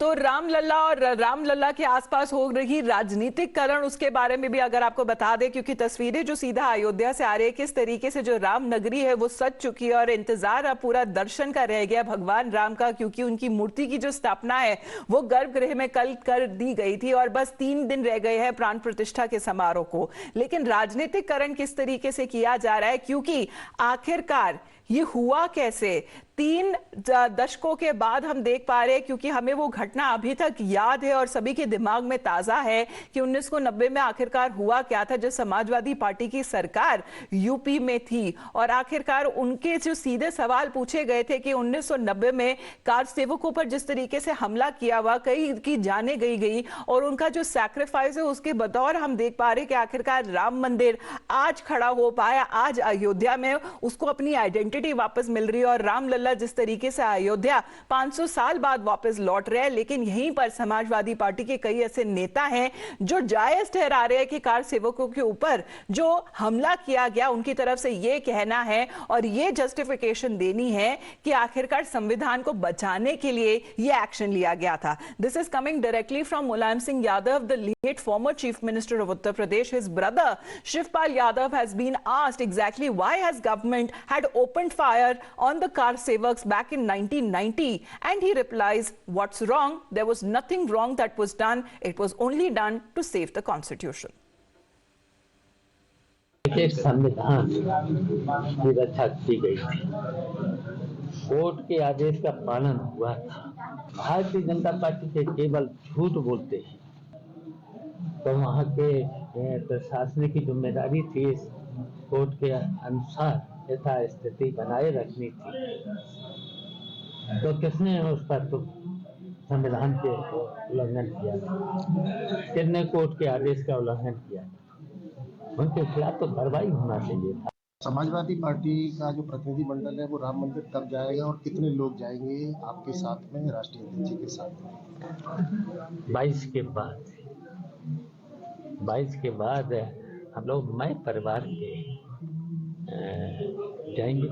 तो रामलला और रामलला के आसपास हो रही राजनीतिकरण, उसके बारे में भी अगर आपको बता दें, क्योंकि तस्वीरें जो सीधा अयोध्या से आ रही है, किस तरीके से जो राम नगरी है वो सज चुकी है और इंतजार अब पूरा दर्शन का रह गया भगवान राम का, क्योंकि उनकी मूर्ति की जो स्थापना है वो गर्भगृह में कल कर दी गई थी और बस 3 दिन रह गए हैं प्राण प्रतिष्ठा के समारोह को। लेकिन राजनीतिकरण किस तरीके से किया जा रहा है, क्योंकि आखिरकार ये हुआ कैसे 3 दशकों के बाद हम देख पा रहे हैं, क्योंकि हमें वो घटना अभी तक याद है और सभी के दिमाग में ताजा है कि 1990 में आखिरकार हुआ क्या था, जब समाजवादी पार्टी की सरकार यूपी में थी और आखिरकार उनके जो सीधे सवाल पूछे गए थे कि 1990 में कार सेवकों पर जिस तरीके से हमला किया हुआ, कई की जाने गई और उनका जो सैक्रिफाइस है उसके बतौर हम देख पा रहे कि आखिरकार राम मंदिर आज खड़ा हो पाया, आज अयोध्या में उसको अपनी आइडेंटिटी वापस मिल रही है और रामलला जिस तरीके से अयोध्या 500 साल बाद वापस लौट रहे हैं। लेकिन यहीं पर समाजवादी पार्टी के कई ऐसे नेता हैं जो जायज ठहरा रहे हैं कि कार सेवकों के ऊपर जो हमला किया गया उनकी तरफ से ये कहना है और ये जस्टिफिकेशन देनी है कि आखिरकार संविधान को बचाने के लिए ये एक्शन लिया गया था। This is coming directly from Mulayam Singh Yadav, the late former chief minister of Uttar Pradesh. His brother Shivpal Yadav has been asked exactly why has government had opened fire on the car sevaks back in 1990, and he replies, what's wrong? There was nothing wrong that was done. It was only done to save the constitution. संविधान की रक्षा की गई थी, court के आदेश का पालन हुआ था। भारतीय जनता पार्टी के केवल झूठ बोलते हैं, तो वहाँ के प्रशासनिक की जिम्मेदारी थी इस कोर्ट के अनुसार यथास्थिति बनाए रखनी थी। तो किसने उस पर तो संविधान के उल्लंघन किया, किसने कोर्ट के आदेश का उल्लंघन किया, उनके खिलाफ तो कार्रवाई होना चाहिए था। समाजवादी पार्टी का जो प्रतिनिधि मंडल है वो राम मंदिर कब जाएगा और कितने लोग जाएंगे आपके साथ में, राष्ट्रीय अध्यक्ष जी के साथ में? 22 के बाद हम लोग मैं परिवार के जाएंगे।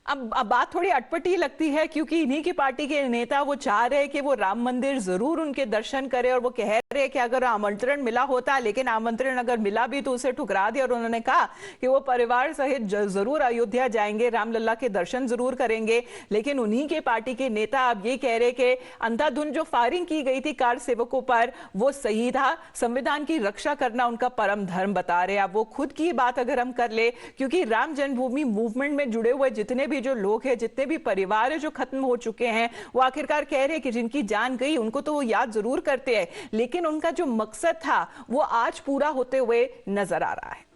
अब बात थोड़ी अटपटी लगती है, क्योंकि इन्हीं की पार्टी के नेता वो चाह रहे हैं कि वो राम मंदिर जरूर उनके दर्शन करें और वो कह रहे हैं कि अगर आमंत्रण मिला होता, लेकिन आमंत्रण अगर मिला भी तो उसे ठुकरा दिया और उन्होंने कहा कि वो परिवार सहित जरूर अयोध्या जाएंगे, रामलला के दर्शन जरूर करेंगे। लेकिन उन्हीं के पार्टी के नेता अब ये कह रहे कि अंधाधुंध जो फायरिंग की गई थी कार सेवकों पर वो सही था, संविधान की रक्षा करना उनका परम धर्म बता रहे हैं। अब वो खुद की बात अगर हम कर ले, क्योंकि राम जन्मभूमि मूवमेंट में जुड़े हुए जितने भी जो लोग हैं, जितने भी परिवार है जो खत्म हो चुके हैं, वो आखिरकार कह रहे हैं कि जिनकी जान गई उनको तो वो याद जरूर करते हैं, लेकिन उनका जो मकसद था वो आज पूरा होते हुए नजर आ रहा है।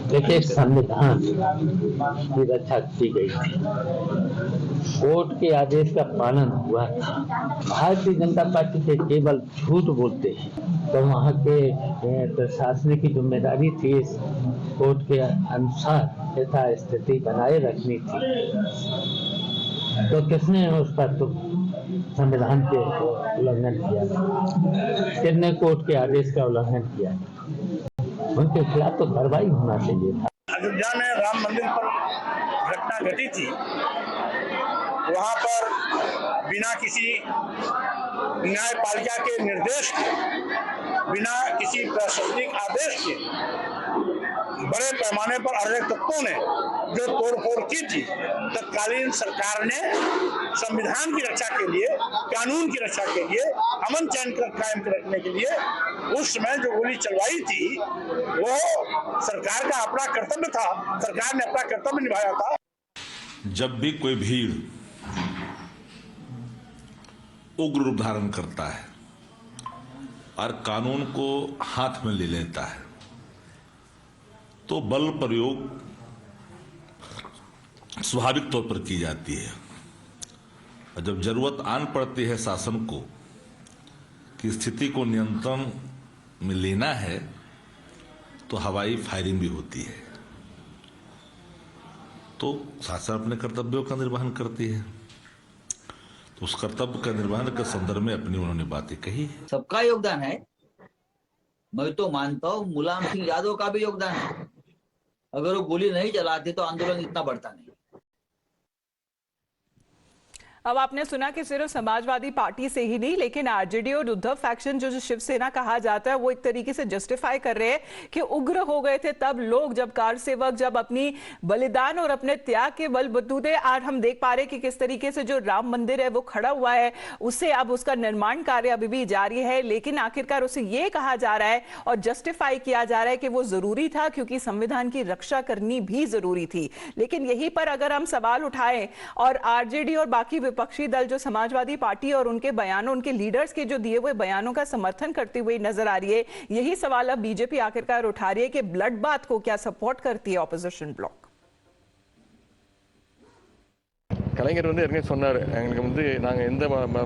देखिए, संविधान की रक्षा की गई थी, कोर्ट के आदेश का पालन हुआ था। भारतीय जनता पार्टी के केवल झूठ बोलते हैं, तो वहाँ के प्रशासनिक की जिम्मेदारी थी इस कोर्ट के अनुसार यथास्थिति बनाए रखनी थी। तो किसने उस पर तो संविधान के उल्लंघन किया, किसने कोर्ट के आदेश का उल्लंघन किया, उनके खिलाफ तो कार्रवाई होना चाहिए था। अयोध्या में राम मंदिर पर घटना घटी थी, वहां पर बिना किसी न्यायपालिका के निर्देश के, बिना किसी प्रशासनिक आदेश के बड़े पैमाने पर अराजक तत्वों ने जो तोड़फोड़ की थी, तत्कालीन सरकार ने संविधान की रक्षा के लिए, कानून की रक्षा के लिए, अमन चैन कायम रखने के लिए उस समय जो गोली चलवाई थी वो सरकार का अपना कर्तव्य था, सरकार ने अपना कर्तव्य निभाया था। जब भी कोई भीड़ उग्र रूप धारण करता है और कानून को हाथ में ले लेता है, तो बल प्रयोग स्वाभाविक तौर पर की जाती है। और जब जरूरत आन पड़ती है शासन को कि स्थिति को नियंत्रण में लेना है, तो हवाई फायरिंग भी होती है। तो शासन अपने कर्तव्यों का निर्वहन करती है, तो उस कर्तव्य का निर्वहन के संदर्भ में अपनी उन्होंने बातें कही है। सबका योगदान है, मैं तो मानता हूँ मुलायम सिंह यादव का भी योगदान है। अगर वो गोली नहीं चलाते तो आंदोलन इतना बढ़ता नहीं। अब आपने सुना कि सिर्फ समाजवादी पार्टी से ही नहीं, लेकिन आरजेडी और उद्धव फैक्शन जो शिवसेना कहा जाता है, वो एक तरीके से जस्टिफाई कर रहे हैं कि उग्र हो गए थे तब लोग, जब कार सेवक जब अपनी बलिदान और अपने त्याग के बलबूते आज हम देख पा रहे हैं कि किस तरीके से जो राम मंदिर है वो खड़ा हुआ है, उससे अब उसका निर्माण कार्य अभी भी जारी है। लेकिन आखिरकार उसे ये कहा जा रहा है और जस्टिफाई किया जा रहा है कि वो जरूरी था क्योंकि संविधान की रक्षा करनी भी जरूरी थी। लेकिन यहीं पर अगर हम सवाल उठाएं और आरजेडी और बाकी विपक्षी दल जो समाजवादी पार्टी और उनके बयानों, उनके लीडर्स के जो दिए हुए बयानों का समर्थन करती हुई नजर आ रही है, यही सवाल अब बीजेपी आखिरकार उठा रही है कि ब्लड बाथ को क्या सपोर्ट करती है ऑपोजिशन ब्लॉक। கலைஞர் ஏற்கனவே சொன்னார், எங்களுக்கு நாங்கள் எந்த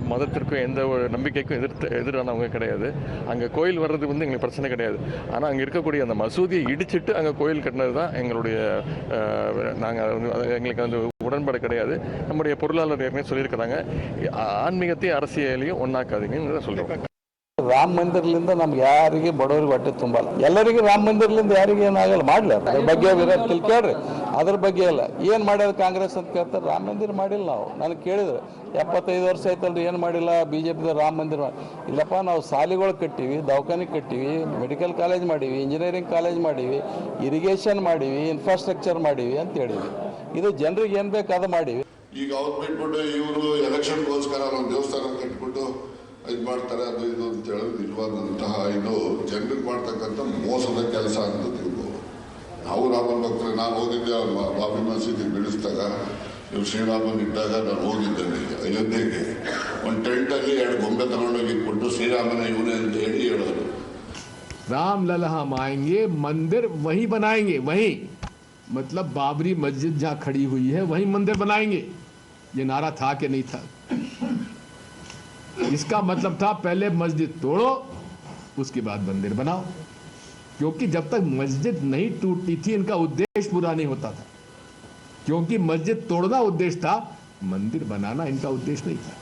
மதத்திற்கும் எந்த ஒரு நம்பிக்கைக்கும் எதிரானவங்க கிடையாது. அங்கே கோயில் வர்றது எங்களுக்கு பிரச்சனை கிடையாது. ஆனால் அங்கே இருக்கக்கூடிய அந்த மசூதியை இடிச்சிட்டு அங்கே கோயில் கட்டினது தான் எங்களுடைய எங்களுக்கு அந்த உடன்பாடு கிடையாது. நம்முடைய பொருளாளர் ஏற்கனவே சொல்லியிருக்கிறாங்க, ஆன்மீகத்தையும் அரசியலையும் ஒன்றாக்காதீங்கன்னு தான் சொல்கிறோம். ರಾಮ ಮಂದಿರಲಿಂದ ನಮ್ಗೆ ಯಾರಿಗೆ ಬಡವರಿಗೆ ಹೊಟ್ಟೆ ತುಂಬಲ್ಲ. ಎಲ್ಲರಿಗೆ ರಾಮ ಮಂದಿರಲಿಂದ ಯಾರಿಗೆ ಏನಾಗಲ್ಲ, ಮಾಡಲಿ. ಅದ್ರ ಬಗ್ಗೆ ವಿರೋಧ ಕೇಳ್ರಿ, ಅದ್ರ ಬಗ್ಗೆ ಇಲ್ಲ. ಏನು ಮಾಡ್ಯಾರ ಕಾಂಗ್ರೆಸ್ ಅಂತ ಕೇಳ್ತಾರೆ. ರಾಮ ಮಂದಿರ ಮಾಡಿಲ್ಲ ನಾವು. ನನಗೆ ಕೇಳಿದ್ರು 75 ವರ್ಷ ಆಯ್ತಲ್ರಿ ಏನು ಮಾಡಿಲ್ಲ ಬಿಜೆಪಿ ರಾಮ ಮಂದಿರ. ಇಲ್ಲಪ್ಪ, ನಾವು ಶಾಲೆಗಳು ಕಟ್ಟಿವಿ, ದವಾಖಾನೆ ಕಟ್ಟಿವಿ, ಮೆಡಿಕಲ್ ಕಾಲೇಜ್ ಮಾಡೀವಿ, ಇಂಜಿನಿಯರಿಂಗ್ ಕಾಲೇಜ್ ಮಾಡೀವಿ, ಇರಿಗೇಷನ್ ಮಾಡೀವಿ, ಇನ್ಫ್ರಾಸ್ಟ್ರಕ್ಚರ್ ಮಾಡೀವಿ ಅಂತ ಹೇಳಿವಿ. ಇದು ಜನರಿಗೆ ಏನು ಬೇಕು ಅದು ಮಾಡೀವಿ. ಈಗ ಅವ್ರು ಬಿಟ್ಬಿಟ್ಟು ಇವರು ಎಲೆಕ್ಷನ್ಗೋಸ್ಕರ ನಾವು ದೇವಸ್ಥಾನ ಕಟ್ಬಿಟ್ಟು ಇದು ಮಾಡ್ತಾರೆ, ಅದು ಇದು ಅಂತ ಹೇಳೋದು ನಿಜವಾದಂತಹ ಇದು ಜನರಿಗೆ ಮಾಡ್ತಕ್ಕಂಥ ಮೋಸದ ಕೆಲಸ ಅಂತ ತಿಳ್ಕೊ. ನಾವು ರಾಮನ ಭಕ್ತರು. ನಾನು ಹೋಗಿದ್ದೆ ಬಾಬಿ ಮಸೀದಿ ಬಿಡಿಸಿದಾಗ, ಇವ್ರು ಶ್ರೀರಾಮನ್ ಇದ್ದಾಗ ನಾನು ಹೋಗಿದ್ದೇನೆ ಅಯೋಧ್ಯೆಗೆ. ಒಂದು ಟೆಂಟಲ್ಲಿ 2 ಗೊಂಬೆ ತಗೊಂಡೋಗಿ ಇಟ್ಬಿಟ್ಟು ಶ್ರೀರಾಮನ ಇವನೇ ಅಂತ ಹೇಳಿ ಹೇಳೋರು. रामलला हम आएंगे, मंदिर वहीं बनाएंगे, वहीं मतलब बाबरी मस्जिद जहाँ खड़ी हुई है वहीं मंदिर बनाएंगे। ये नारा था कि नहीं था? इसका मतलब था पहले मस्जिद तोड़ो, उसके बाद मंदिर बनाओ। क्योंकि जब तक मस्जिद नहीं टूटती थी इनका उद्देश्य पूरा नहीं होता था। क्योंकि मस्जिद तोड़ना उद्देश्य था, मंदिर बनाना इनका उद्देश्य नहीं था।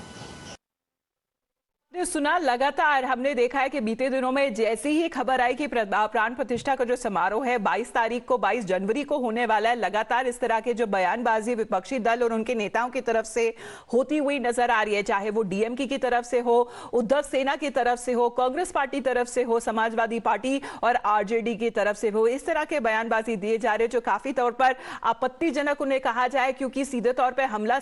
सुना, लगातार हमने देखा है कि बीते दिनों में जैसे ही खबर आई कि प्राण प्रतिष्ठा का जो समारोह है 22 जनवरी को होने वाला है, लगातार इस तरह के जो बयानबाजी विपक्षी दल और उनके नेताओं की तरफ से होती हुई नजर आ रही है, चाहे वो डीएमके की तरफ से हो, उद्धव सेना की तरफ से हो, कांग्रेस पार्टी तरफ से हो, समाजवादी पार्टी और आरजेडी की तरफ से हो। इस तरह के बयानबाजी दिए जा रहे जो काफी तौर पर आपत्तिजनक उन्हें कहा जाए, क्योंकि सीधे तौर पर हमला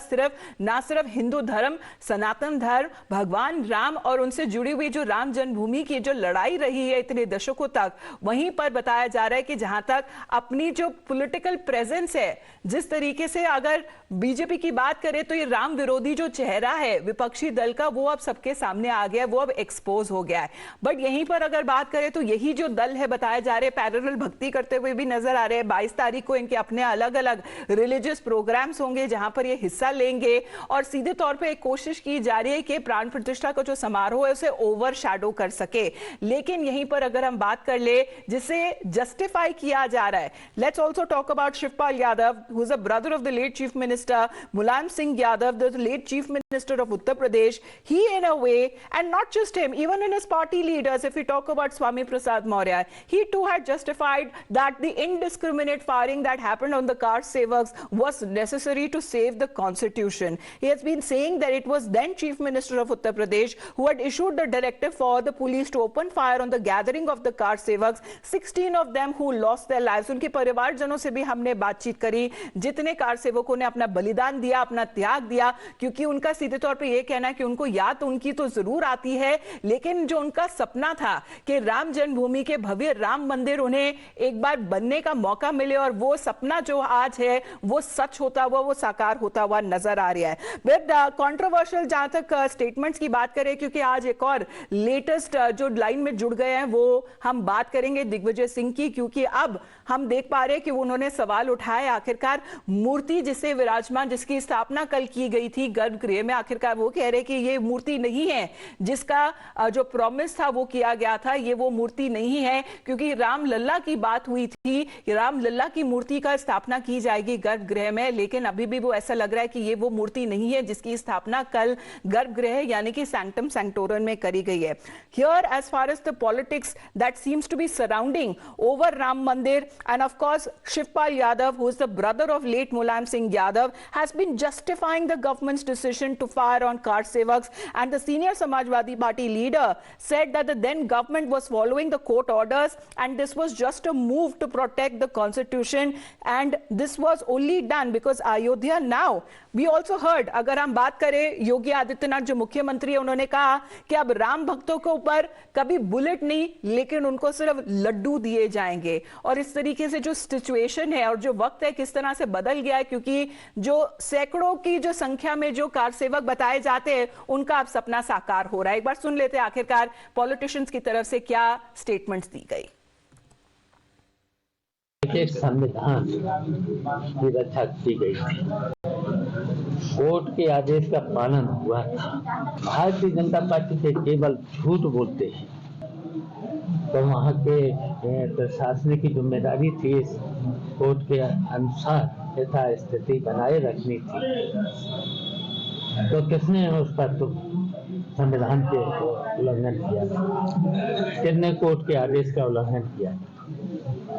ना सिर्फ हिंदू धर्म, सनातन धर्म, भगवान राम और उनसे जुड़ी हुई जो राम जन्मभूमि की जो लड़ाई रही है इतने दशकों तक, वहीं पर बताया जा रहा है कि जहां तक अपनी जो पॉलिटिकल प्रेजेंस है, जिस तरीके से अगर बीजेपी की बात करें तो ये राम विरोधी जो चेहरा है विपक्षी दल का, वो अब सबके सामने आ गया है, वो अब एक्सपोज हो गया है। बट यहीं पर अगर बात करें तो यही जो दल है बताया जा रहे हैं पैरेलल भक्ति करते हुए भी नजर आ रहे हैं। 22 तारीख को इनके अपने अलग अलग रिलीजियस प्रोग्राम्स होंगे जहां पर ये हिस्सा लेंगे और सीधे तौर पर एक कोशिश की जा रही है कि प्राण प्रतिष्ठा का जो समारोह है उसे ओवर शैडो कर सके। लेकिन यहीं पर अगर हम बात कर ले जिसे जस्टिफाई किया जा रहा है, let's also talk about Shivpal Yadav, who is a brother of the late chief minister Mulayam Singh Yadav, the late chief minister of Uttar Pradesh. He in a way, and not just him, even in his party leaders, if we talk about Swami Prasad Maurya, he too had justified that the indiscriminate firing that happened on the car sevaks was necessary to save the constitution. He has been saying that it was then Chief Minister of Uttar Pradesh who had issued the directive for the police to open fire on the gathering of the car sevaks, 16 of them who lost their lives. उनके परिवारजनों से भी हमने बातचीत करी, जितने car सेवकों ने अपना बलिदान दिया, अपना त्याग दिया, क्योंकि उनका सीधे तौर पे ये कहना है कि उनको याद उनकी तो जरूर आती है, लेकिन जो उनका सपना था कि राम जन्मभूमि के भव्य राम मंदिर उन्हें एक बार बनने का मौका मिले, और वो सपना जो आज है वो सच होता हुआ, वो साकार होता हुआ नजर आ रहा है। बट कंट्रोवर्शियल जहां तक स्टेटमेंट्स की बात करें, क्योंकि आज एक और लेटेस्ट जो लाइन में जुड़ गए हैं वो हम बात करेंगे दिग्विजय सिंह की, क्योंकि अब हम देख पा रहे हैं कि उन्होंने सवाल उठाए आखिरकार मूर्ति जिसे विराजमान, जिसकी स्थापना कल की गई थी गर्भगृह में, आखिरकार वो कह रहे कि ये मूर्ति नहीं है जिसका जो प्रॉमिस था वो किया गया था, ये वो मूर्ति नहीं है, क्योंकि राम लल्ला की बात हुई थी, राम लल्ला की मूर्ति का स्थापना की जाएगी गर्भगृह में, लेकिन अभी भी वो ऐसा लग रहा है कि ये वो मूर्ति नहीं है जिसकी स्थापना कल गर्भगृह यानी कि सैंक्टम सैंक्टोरन में करी गई है. Here, as far as the politics that seems to be surrounding over Ram Mandir, and of course Shivpal Yadav, who is the brother of late Mulayam Singh Yadav, has been justifying the government's decision to fire on car sevaks, and the senior Samajwadi Party leader said that the then government was following the court orders and this was just a move to protect the constitution, and this was only done because Ayodhya now. We also heard, अगर हम बात करें योगी आदित्यनाथ जो मुख्यमंत्री है, उन्होंने कहा कि अब राम भक्तों के ऊपर कभी बुलेट नहीं लेकिन उनको सिर्फ लड्डू दिए जाएंगे. और इस तरीके से जो सिचुएशन है और जो वक्त है किस तरह से बदल गया है, क्योंकि जो सैकड़ों की जो संख्या में जो कार सेवक बताए जाते हैं उनका अब सपना साकार हो रहा है. एक बार सुन लेते हैं आखिरकार पॉलिटिशियंस की तरफ से क्या स्टेटमेंट्स दी गई. संविधान की रक्षा की गई थी, कोर्ट के आदेश का पालन हुआ था. भारतीय जनता पार्टी से केवल झूठ बोलते हैं, तो वहाँ के प्रशासनिक की जिम्मेदारी थी इस कोर्ट के अनुसार यथा स्थिति बनाए रखनी थी. तो किसने उस पर तो संविधान के उल्लंघन किया था? किसने कोर्ट के आदेश का उल्लंघन किया?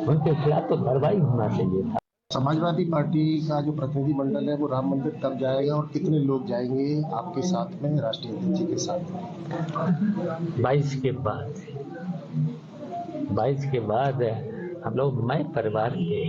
उनके खिलाफ तो कार्रवाई होना चाहिए था. समाजवादी पार्टी का जो प्रतिनिधि मंडल है वो राम मंदिर कब जाएगा और कितने लोग जाएंगे आपके साथ में, राष्ट्रीय अध्यक्ष जी के साथ में? 22 के बाद हम लोग मैं परिवार के